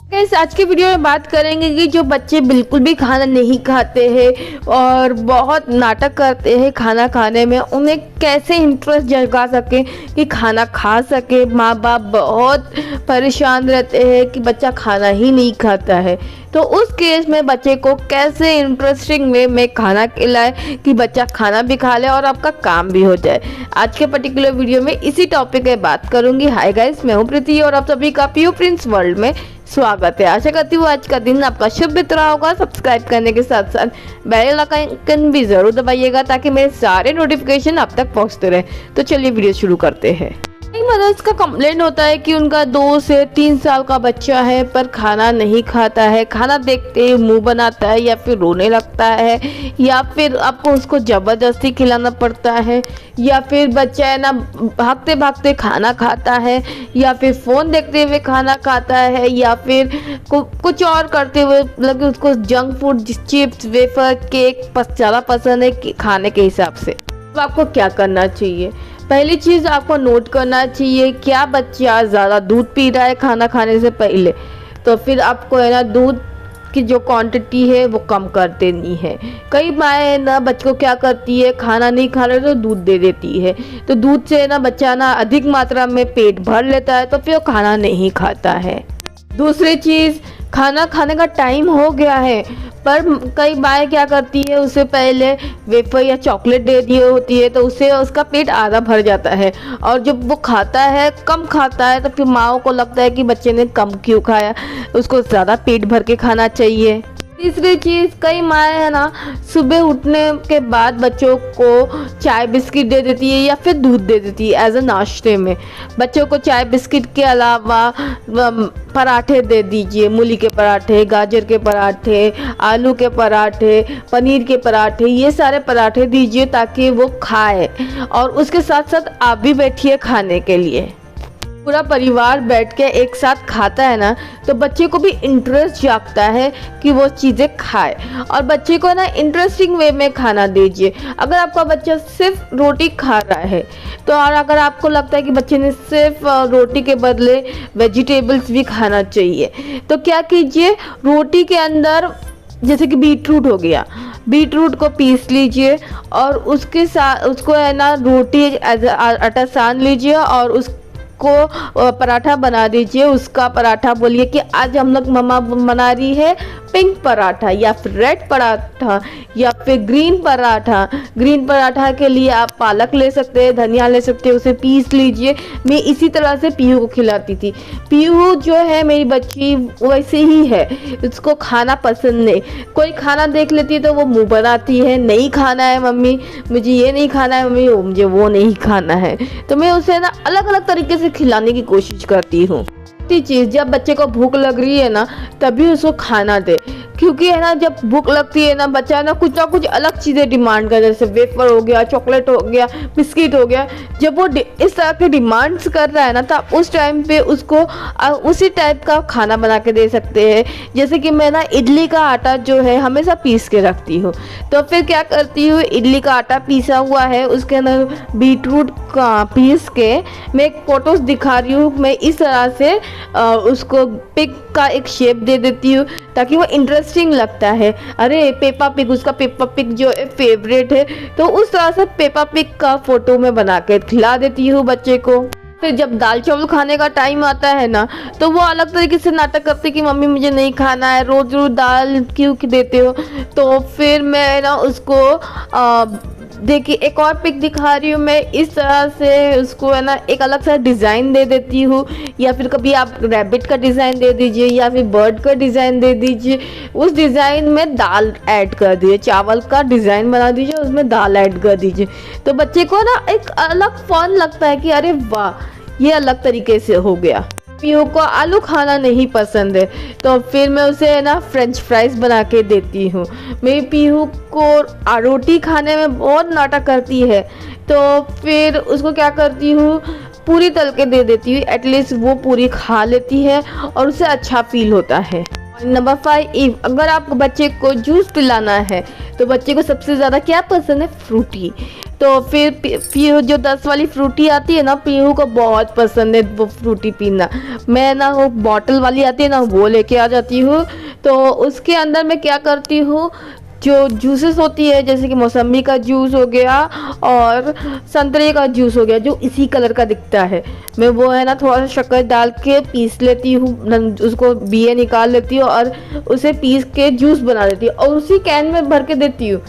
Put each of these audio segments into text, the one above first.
Guys आज के video में बात करेंगे कि जो बच्चे बिल्कुल भी खाना नहीं खाते हैं और बहुत नाटक करते हैं खाना खाने में, उन्हें कैसे इंटरेस्ट जगा सके कि खाना खा सके। माँ बाप बहुत परेशान रहते हैं कि बच्चा खाना ही नहीं खाता है, तो उस केस में बच्चे को कैसे इंटरेस्टिंग वे में खाना खिलाए कि बच्चा खाना भी खा ले और आपका काम भी हो जाए। आज के पर्टिकुलर वीडियो में इसी टॉपिक पे बात करूंगी। हाय गाइस, मैं हूं प्रीति और आप सभी का पीयू प्रिंस वर्ल्ड में स्वागत है। आशा करती हूँ आज का दिन आपका शुभ बीत रहा होगा। सब्सक्राइब करने के साथ साथ बेल आइकन भी जरूर दबाइएगा ताकि मेरे सारे नोटिफिकेशन आप तक पहुँचते रहे। तो चलिए वीडियो शुरू करते हैं। कई मदर्स का कंप्लेंट होता है कि उनका 2 से 3 साल का बच्चा है पर खाना नहीं खाता है, खाना देखते ही मुंह बनाता है या फिर रोने लगता है, या फिर आपको उसको जबरदस्ती खिलाना पड़ता है, या फिर बच्चा है ना भागते भागते खाना खाता है, या फिर फ़ोन देखते हुए खाना खाता है, या फिर कुछ और करते हुए, मतलब कि उसको junk food chips wafer cake ज़्यादा पसंद है खाने के हिसाब से। तो आपको क्या करना चाहिए? पहली चीज़ आपको नोट करना चाहिए, क्या बच्चा ज़्यादा दूध पी रहा है खाना खाने से पहले, तो फिर आपको है ना दूध की जो क्वांटिटी है वो कम कर देनी है। कई माएँ है ना बच्चों को क्या करती है, खाना नहीं खा रहे तो दूध दे देती है, तो दूध से ना बच्चा ना अधिक मात्रा में पेट भर लेता है, तो फिर वो खाना नहीं खाता है। दूसरी चीज़, खाना खाने का टाइम हो गया है पर कई बार क्या करती है, उससे पहले वेफर या चॉकलेट दे दी होती है, तो उससे उसका पेट आधा भर जाता है, और जब वो खाता है कम खाता है तो फिर माँओं को लगता है कि बच्चे ने कम क्यों खाया, उसको ज़्यादा पेट भर के खाना चाहिए। तीसरी चीज़, कई माएँ है ना सुबह उठने के बाद बच्चों को चाय बिस्किट दे देती है या फिर दूध दे देती है एज अ नाश्ते में। बच्चों को चाय बिस्किट के अलावा पराठे दे दीजिए, मूली के पराठे, गाजर के पराठे, आलू के पराठे, पनीर के पराठे, ये सारे पराठे दीजिए ताकि वो खाए, और उसके साथ साथ आप भी बैठिए खाने के लिए। पूरा परिवार बैठ के एक साथ खाता है ना तो बच्चे को भी इंटरेस्ट जागता है कि वो चीज़ें खाए, और बच्चे को ना इंटरेस्टिंग वे में खाना दीजिए। अगर आपका बच्चा सिर्फ रोटी खा रहा है तो, और अगर आपको लगता है कि बच्चे ने सिर्फ रोटी के बदले वेजिटेबल्स भी खाना चाहिए, तो क्या कीजिए, रोटी के अंदर जैसे कि बीटरूट हो गया, बीटरूट को पीस लीजिए और उसके साथ उसको है ना रोटी आटा सान लीजिए और उसको पराठा बना दीजिए। उसका पराठा बोलिए कि आज हम लोग मम्मा बना रही है पिंक पराठा या फिर रेड पराठा या फिर ग्रीन पराठा। ग्रीन पराठा के लिए आप पालक ले सकते हैं, धनिया ले सकते हैं, उसे पीस लीजिए। मैं इसी तरह से पीहू को खिलाती थी। पीहू जो है मेरी बच्ची वैसे ही है, उसको खाना पसंद नहीं। कोई खाना देख लेती है तो वो मुंह बनाती है, नहीं खाना है मम्मी, मुझे ये नहीं खाना है मम्मी, मुझे वो नहीं खाना है। तो मैं उसे ना अलग अलग तरीके से खिलाने की कोशिश करती हूँ। चीज़, जब बच्चे को भूख लग रही है ना तभी उसको खाना दे, क्योंकि है ना जब भूख लगती है ना बच्चा ना कुछ अलग चीज़ें डिमांड करता है, जैसे वेफर हो गया, चॉकलेट हो गया, बिस्किट हो गया। जब वो इस तरह के डिमांड्स कर रहा है ना तो उस टाइम पे उसको उसी टाइप का खाना बना के दे सकते हैं। जैसे कि मैं ना इडली का आटा जो है हमेशा पीस के रखती हूँ, तो फिर क्या करती हूँ, इडली का आटा पीसा हुआ है उसके अंदर बीटरूट का पीस के मैं एक फोटोज दिखा रही हूँ, मैं इस तरह से उसको पिग का एक शेप दे देती हूँ ताकि वो इंटरेस्टिंग लगता है। अरे पेपा पिग, उसका पेपा पिग जो फेवरेट है, तो उस तरह से पेपा पिग का फोटो में बना के खिला देती हूँ बच्चे को। फिर जब दाल चावल खाने का टाइम आता है ना तो वो अलग तरीके से नाटक करते कि मम्मी मुझे नहीं खाना है, रोज रोज दाल क्यों देते हो। तो फिर मैं ना उसको देखिए एक और पिक दिखा रही हूँ मैं, इस तरह से उसको है ना एक अलग सा डिज़ाइन दे देती हूँ, या फिर कभी आप रैबिट का डिज़ाइन दे दीजिए या फिर बर्ड का डिज़ाइन दे दीजिए। उस डिज़ाइन में दाल ऐड कर दीजिए, चावल का डिज़ाइन बना दीजिए, उसमें दाल ऐड कर दीजिए, तो बच्चे को ना एक अलग फन लगता है कि अरे वाह ये अलग तरीके से हो गया। पीहू को आलू खाना नहीं पसंद है तो फिर मैं उसे है ना फ्रेंच फ्राइज बना के देती हूँ। मेरी पीहू को रोटी खाने में बहुत नाटक करती है, तो फिर उसको क्या करती हूँ, पूरी तल के दे देती हूँ, एटलीस्ट वो पूरी खा लेती है और उसे अच्छा फील होता है। नंबर 5, अगर आपको बच्चे को जूस पिलाना है तो बच्चे को सबसे ज़्यादा क्या पसंद है, फ्रूटी। तो फिर पीहू जो 10 वाली फ्रूटी आती है ना, पीहू को बहुत पसंद है वो फ्रूटी पीना। मैं ना वो बॉटल वाली आती है ना, वो लेके आ जाती हूँ। तो उसके अंदर मैं क्या करती हूँ, जो जूसेस होती है जैसे कि मौसम्बी का जूस हो गया और संतरे का जूस हो गया जो इसी कलर का दिखता है, मैं वो है ना थोड़ा सा शक्कर डाल के पीस लेती हूँ, उसको बीए निकाल लेती हूँ और उसे पीस के जूस बना देती हूँ और उसी कैन में भर के देती हूँ।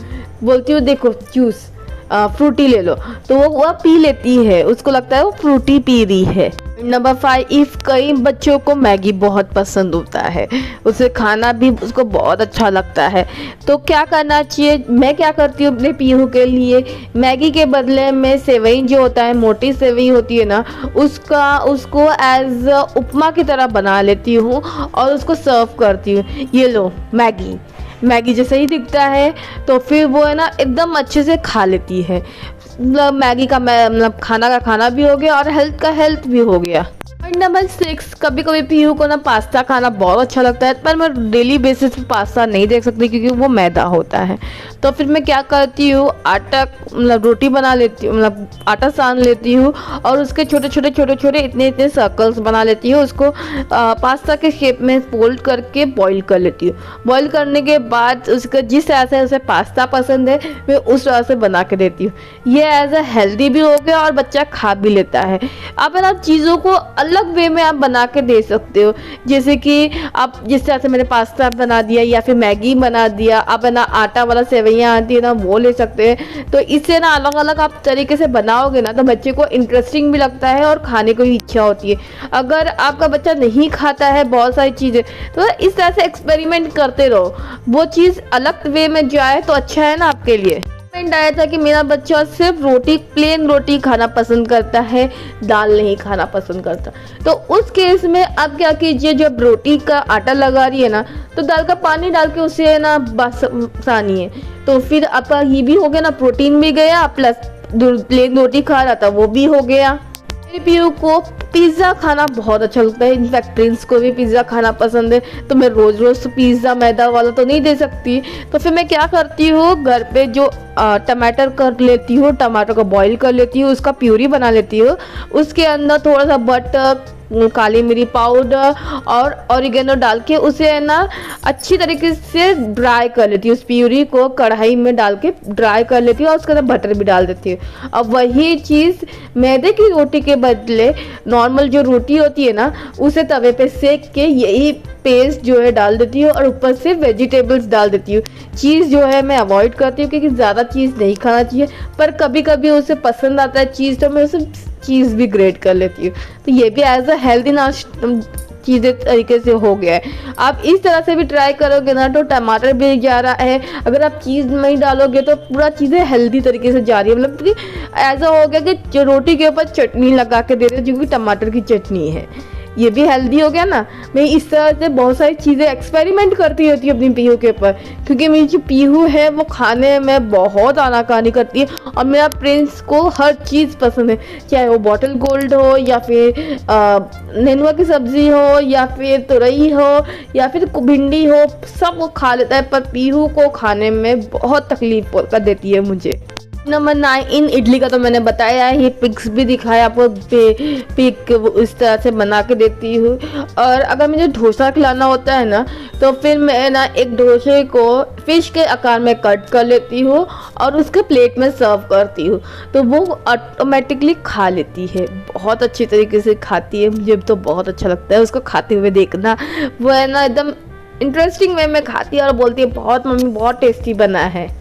बोलती हूँ देखो जूस फ्रूटी ले लो, तो वो पी लेती है, उसको लगता है वो फ्रूटी पी रही है। नंबर 5, कई बच्चों को मैगी बहुत पसंद होता है, उसे खाना भी उसको बहुत अच्छा लगता है। तो क्या करना चाहिए, मैं क्या करती हूँ अपने पीहू के लिए, मैगी के बदले में सेवई जो होता है, मोटी सेवई होती है ना, उसको एज उपमा की तरह बना लेती हूँ और उसको सर्व करती हूँ। ये लो मैगी जैसे ही दिखता है तो फिर वो है ना एकदम अच्छे से खा लेती है। मतलब मैगी का मतलब खाना का खाना भी हो गया और हेल्थ का हेल्थ भी हो गया। पॉइंट नंबर 6, कभी कभी पीहू को ना पास्ता खाना बहुत अच्छा लगता है, पर मैं डेली बेसिस पे पास्ता नहीं देख सकती क्योंकि वो मैदा होता है। तो फिर मैं क्या करती हूँ, आटा मतलब रोटी बना लेती हूँ, मतलब आटा सान लेती हूँ और उसके छोटे छोटे इतने सर्कल्स बना लेती हूँ। उसको पास्ता के शेप में फोल्ड करके बॉईल कर लेती हूँ। बॉईल करने के बाद उसका जिस तरह से उसे पास्ता पसंद है मैं उस तरह से बना के देती हूँ। ये एज अ हेल्दी भी हो गया और बच्चा खा भी लेता है। आप है ना चीज़ों को अलग वे में आप बना के दे सकते हो, जैसे कि आप जिस तरह से मैंने पास्ता बना दिया या फिर मैगी बना दिया, आप है ना आटा वाला सेवइयाँ आती है ना वो ले सकते हैं। तो इससे ना अलग अलग आप तरीके से बनाओगे ना तो बच्चे को इंटरेस्टिंग भी लगता है और खाने को भी इच्छा होती है। अगर आपका बच्चा नहीं खाता है बहुत सारी चीज़ें तो इस तरह से एक्सपेरिमेंट करते रहो, वो चीज़ अलग वे में जाए तो अच्छा है ना आपके लिए। कमेंट आया था कि मेरा बच्चा सिर्फ प्लेन रोटी खाना पसंद करता है, दाल नहीं खाना पसंद करता। तो उस केस में आप क्या कीजिए, जब रोटी का आटा लगा रही है ना तो दाल का पानी डाल के उसे है ना बस सानिए, तो फिर आपका ये भी हो गया ना, प्रोटीन भी गया प्लस प्लेन रोटी खा रहा था वो भी हो गया। मेरे पीहू को पिज़्ज़ा खाना बहुत अच्छा लगता है, इनफैक्ट प्रिंस को भी पिज़्ज़ा खाना पसंद है। तो मैं रोज़ रोज़ पिज़्ज़ा मैदा वाला तो नहीं दे सकती, तो फिर मैं क्या करती हूँ, घर पे जो टमाटर कर लेती हूँ, टमाटर को बॉईल कर लेती हूँ, उसका प्यूरी बना लेती हूँ। उसके अंदर थोड़ा सा बटर, काली मिर्च पाउडर और ऑरिगेनो डाल के उसे है ना अच्छी तरीके से ड्राई कर लेती हूँ। उस प्यूरी को कढ़ाई में डाल के ड्राई कर लेती हूँ और उसके अंदर बटर भी डाल देती हूँ। अब वही चीज़ मैदे की रोटी के बदले नॉर्मल जो रोटी होती है ना उसे तवे पे सेक के यही पेस्ट जो है डाल देती हूँ और ऊपर से वेजिटेबल्स डाल देती हूँ। चीज़ जो है मैं अवॉइड करती हूँ क्योंकि ज़्यादा चीज़ नहीं खाना चाहिए, पर कभी कभी उसे पसंद आता है चीज़ तो मैं उसे चीज़ भी ग्रेट कर लेती हूँ। तो ये भी एज अ हेल्दी चीज़ें तरीके से हो गया है। आप इस तरह से भी ट्राई करोगे ना तो टमाटर भी जा रहा है, अगर आप चीज़ नहीं डालोगे तो पूरा चीज़ें हेल्दी तरीके से जा रही है। मतलब कि ऐसा हो गया कि जो रोटी के ऊपर चटनी लगा के दे रहे हो जो कि टमाटर की चटनी है, ये भी हेल्दी हो गया ना। मैं इस तरह से बहुत सारी चीज़ें एक्सपेरिमेंट करती रहती हूँ अपनी पीहू के ऊपर, क्योंकि मेरी जो पीहू है वो खाने में बहुत आनाकानी करती है और मेरा प्रिंस को हर चीज़ पसंद है, चाहे वो बॉटल गोल्ड हो या फिर नेनुआ की सब्ज़ी हो या फिर तुरई हो या फिर भिंडी हो, सब वो खा लेता है। पर पीहू को खाने में बहुत तकलीफ कर देती है मुझे। नंबर 9, इडली का तो मैंने बताया है, ये पिक्स भी दिखाया आपको, पिक इस तरह से बना के देती हूँ। और अगर मुझे डोसा खिलाना होता है ना तो फिर मैं ना एक डोसे को फिश के आकार में कट कर लेती हूँ और उसके प्लेट में सर्व करती हूँ, तो वो ऑटोमेटिकली खा लेती है, बहुत अच्छी तरीके से खाती है। मुझे तो बहुत अच्छा लगता है उसको खाते हुए देखना, वो है ना एकदम इंटरेस्टिंग वे में खाती है और बोलती है बहुत मम्मी बहुत टेस्टी बना है।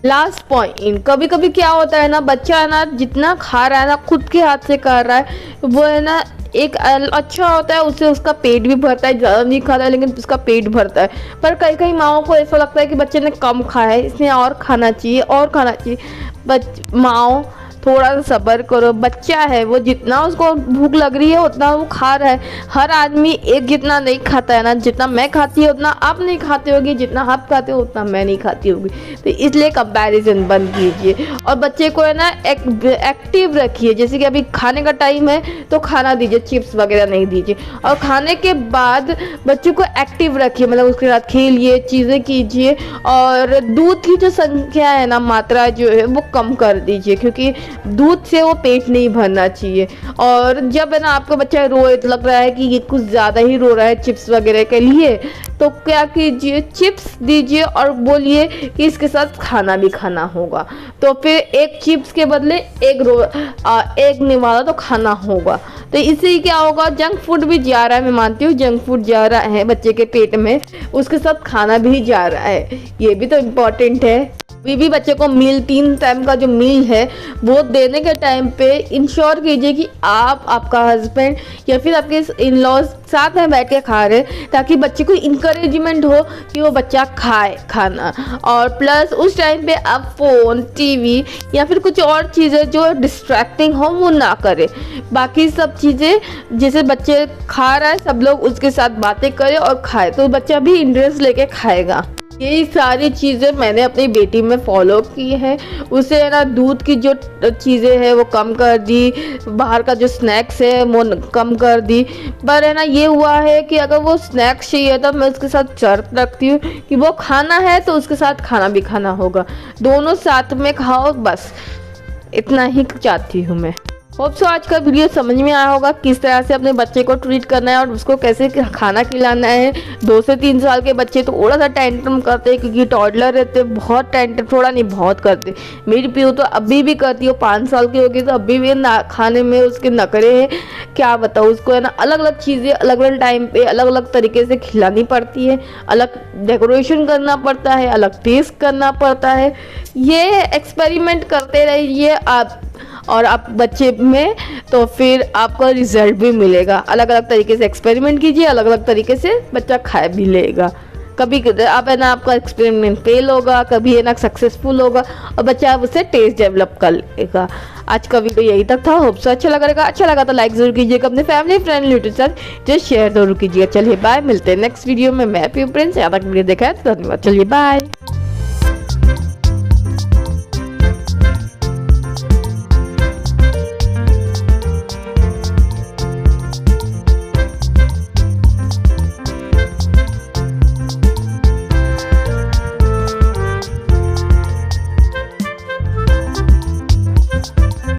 लास्ट पॉइंट, कभी कभी क्या होता है ना, बच्चा है ना जितना खा रहा है ना खुद के हाथ से कर रहा है, वो है ना एक अच्छा होता है, उससे उसका पेट भी भरता है, ज़्यादा नहीं खाता है लेकिन उसका पेट भरता है। पर कई कई माओं को ऐसा लगता है कि बच्चे ने कम खाया है, इसने और खाना चाहिए और खाना चाहिए। माओ थोड़ा सा सब्र करो। बच्चा है, वो जितना उसको भूख लग रही है उतना वो खा रहा है। हर आदमी एक जितना नहीं खाता है ना, जितना मैं खाती हूँ उतना आप नहीं खाते होगी, जितना आप खाते हो उतना मैं नहीं खाती होगी। तो इसलिए कंपैरिजन बंद कीजिए और बच्चे को है ना एक्टिव रखिए। जैसे कि अभी खाने का टाइम है तो खाना दीजिए, चिप्स वगैरह नहीं दीजिए। और खाने के बाद बच्चों को एक्टिव रखिए, मतलब उसके साथ खेलिए, चीज़ें कीजिए। और दूध की जो संख्या है ना, मात्रा जो है वो कम कर दीजिए, क्योंकि दूध से वो पेट नहीं भरना चाहिए। और जब है ना आपका बच्चा रोए तो लग रहा है कि ये कुछ ज़्यादा ही रो रहा है चिप्स वगैरह के लिए, तो क्या कीजिए, चिप्स दीजिए और बोलिए कि इसके साथ खाना भी खाना होगा। तो फिर एक चिप्स के बदले एक निवाला तो खाना होगा। तो इससे क्या होगा, जंक फूड भी जा रहा है, मैं मानती हूँ जंक फूड जा रहा है बच्चे के पेट में, उसके साथ खाना भी जा रहा है, ये भी तो इम्पोर्टेंट है। भी बच्चे को मील 3 टाइम का जो मील है वो देने के टाइम पे इंश्योर कीजिए कि आप, आपका हस्बैंड या फिर आपके इन लॉज साथ में बैठ के खा रहे, ताकि बच्चे को इंकरेजमेंट हो कि वो बच्चा खाए खाना। और प्लस उस टाइम पे आप फ़ोन, टीवी या फिर कुछ और चीज़ें जो डिस्ट्रैक्टिंग हो वो ना करें। बाकी सब चीज़ें जैसे बच्चे खा रहा है सब लोग उसके साथ बातें करें और खाए, तो बच्चा भी इंटरेस्ट लेके खाएगा। यही सारी चीज़ें मैंने अपनी बेटी में फॉलो की है। उसे है ना दूध की जो चीज़ें हैं वो कम कर दी, बाहर का जो स्नैक्स है वो कम कर दी। पर है ना ये हुआ है कि अगर वो स्नैक्स चाहिए तो मैं उसके साथ शर्त रखती हूँ कि वो खाना है तो उसके साथ खाना भी खाना होगा, दोनों साथ में खाओ, बस इतना ही चाहती हूँ मैं। होप सो आज का वीडियो समझ में आया होगा किस तरह से अपने बच्चे को ट्रीट करना है और उसको कैसे खाना खिलाना है। 2 से 3 साल के बच्चे तो थोड़ा सा टेंट्रम करते हैं, क्योंकि टॉडलर रहते हैं, बहुत टेंट्रम, थोड़ा नहीं बहुत करते। मेरी पीहू तो अभी भी करती है, 5 साल की होगी तो अभी भी खाने में उसके नखरे हैं, क्या बताऊँ। उसको है ना अलग अलग चीज़ें अलग अलग टाइम पे अलग अलग तरीके से खिलानी पड़ती है, अलग डेकोरेशन करना पड़ता है, अलग टेस्ट करना पड़ता है। ये एक्सपेरिमेंट करते रहिए आप और आप बच्चे में, तो फिर आपका रिजल्ट भी मिलेगा। अलग अलग तरीके से एक्सपेरिमेंट कीजिए, अलग अलग तरीके से बच्चा खा भी लेगा। कभी आप है ना आपका एक्सपेरिमेंट फेल होगा, कभी है ना सक्सेसफुल होगा और बच्चा उससे टेस्ट डेवलप कर लेगा। आज का वीडियो यही तक था। होप सो अच्छा लगा तो लाइक जरूर कीजिएगा, अपने फैमिली फ्रेंड रिलेटिव साथ जो शेयर जरूर कीजिएगा। चलिए बाय, मिलते हैं नेक्स्ट वीडियो में। मैं प्रिंस, यहाँ तक वीडियो देखा है तो धन्यवाद। चलिए बाय।